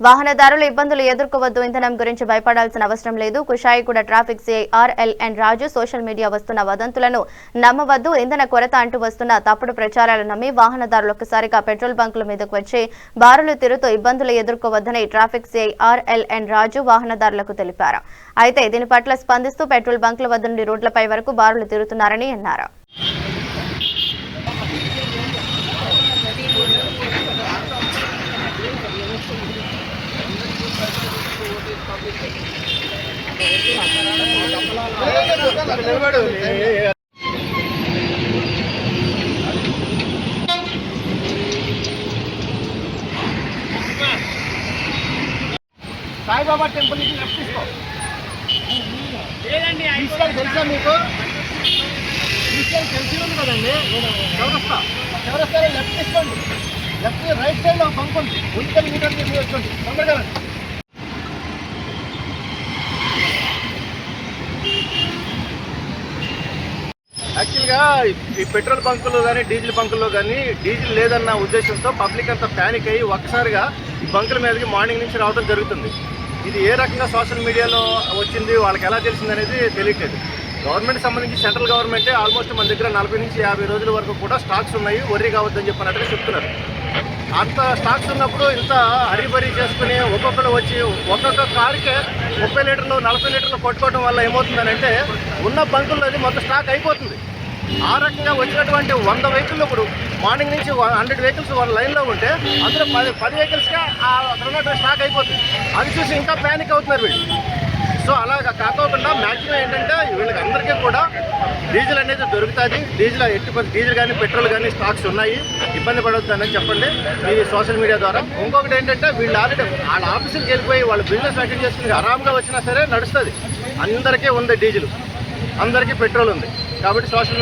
వాహనదారులు ఇబ్బందులు ఎదుర్కోవద్దు, ఇంధనం గురించి భయపడాల్సిన అవసరం లేదు. కుషాయిగూడ ట్రాఫిక్ సిఐ ఆర్ఎల్ఎన్ రాజు సోషల్ మీడియా వస్తున్న వదంతులను నమ్మవద్దు, ఇంధన కొరత అంటూ వస్తున్న తప్పుడు ప్రచారాలు నమ్మి వాహనదారులు ఒక్కసారిగా పెట్రోల్ బంకుల మీదకు వచ్చి బారులు తిరుగుతూ ఇబ్బందులు ఎదుర్కోవద్దని ట్రాఫిక్ సిఐ ఆర్ఎల్ఎన్ రాజు వాహనదారులకు తెలిపారు. అయితే దీని పట్ల స్పందిస్తూ పెట్రోల్ బంకుల వద్ద నుండి రోడ్లపై వరకు బారులు తిరుగుతున్నారని అన్నారు. సాయిబాబా టెంపుల్ నుంచి లెఫ్ట్ తీసుకో. లేదండి ఈశ్వర్ తెలుసా మీకు? ఈశ్వర్ తెలిసి ఉంది కదండి. చౌరస్తా లెఫ్ట్ తీసుకోండి. లెఫ్ట్ రైట్ సైడ్ లో బంక్ ఉంది. 1 మీటర్ తీసి వచ్చండి. తొందరగా యాక్చువల్గా ఈ పెట్రోల్ బంకులు కానీ డీజిల్ బంకుల్లో కానీ డీజిల్ లేదన్న ఉద్దేశంతో పబ్లిక్ అంతా ప్యానిక్ అయ్యి ఒక్కసారిగా ఈ బంకుల మీదకి మార్నింగ్ నుంచి రావడం జరుగుతుంది. ఇది ఏ రకంగా సోషల్ మీడియాలో వచ్చింది, వాళ్ళకి ఎలా తెలిసింది అనేది తెలియట్లేదు. గవర్నమెంట్ సంబంధించి సెంట్రల్ గవర్నమెంటే ఆల్మోస్ట్ మన దగ్గర 40 నుంచి 50 రోజుల వరకు కూడా స్టాక్స్ ఉన్నాయి, వర్రీ కావద్దని చెప్పినట్టుగా చెప్తున్నారు. అంత స్టాక్స్ ఉన్నప్పుడు ఇంత హరిబరీ చేసుకుని ఒక్కొక్కరు వచ్చి ఒక్కొక్క కారుకే 30 లీటర్లు 40 లీటర్లు కొట్టుకోవడం వల్ల ఏమవుతుందనంటే ఉన్న బంకుల్లో అది మొత్తం స్టాక్ అయిపోతుంది. ఆ రకంగా వచ్చినటువంటి 100 వెహికల్ ఇప్పుడు మార్నింగ్ నుంచి 100 వెహికల్స్ వన్ లైన్లో ఉంటే అందులో 10 వెహికల్స్గా అక్కడ ఉన్నటువంటి స్టాక్ అయిపోతుంది. అది చూసి ఇంకా ప్యానిక్ అవుతున్నారు వీళ్ళు. సో అలాగా కాకోకుండా మ్యాక్సిమం ఏంటంటే వీళ్ళకి అందరికీ కూడా డీజిల్ అనేది దొరుకుతుంది. డీజిల్ కానీ పెట్రోల్ కానీ స్టాక్స్ ఉన్నాయి, ఇబ్బంది పడవద్దని చెప్పండి ఈ సోషల్ మీడియా ద్వారా. ఇంకొకటి ఏంటంటే వీళ్ళు ఆల్రెడీ వాళ్ళ ఆఫీసులకు వెళ్ళిపోయి వాళ్ళ బిజినెస్ అటెండ్ చేసుకుని ఆరాంగా వచ్చినా సరే నడుస్తుంది. అందరికీ ఉంది డీజిల్, అందరికీ పెట్రోల్ ఉంది. కాబట్టి సోషల్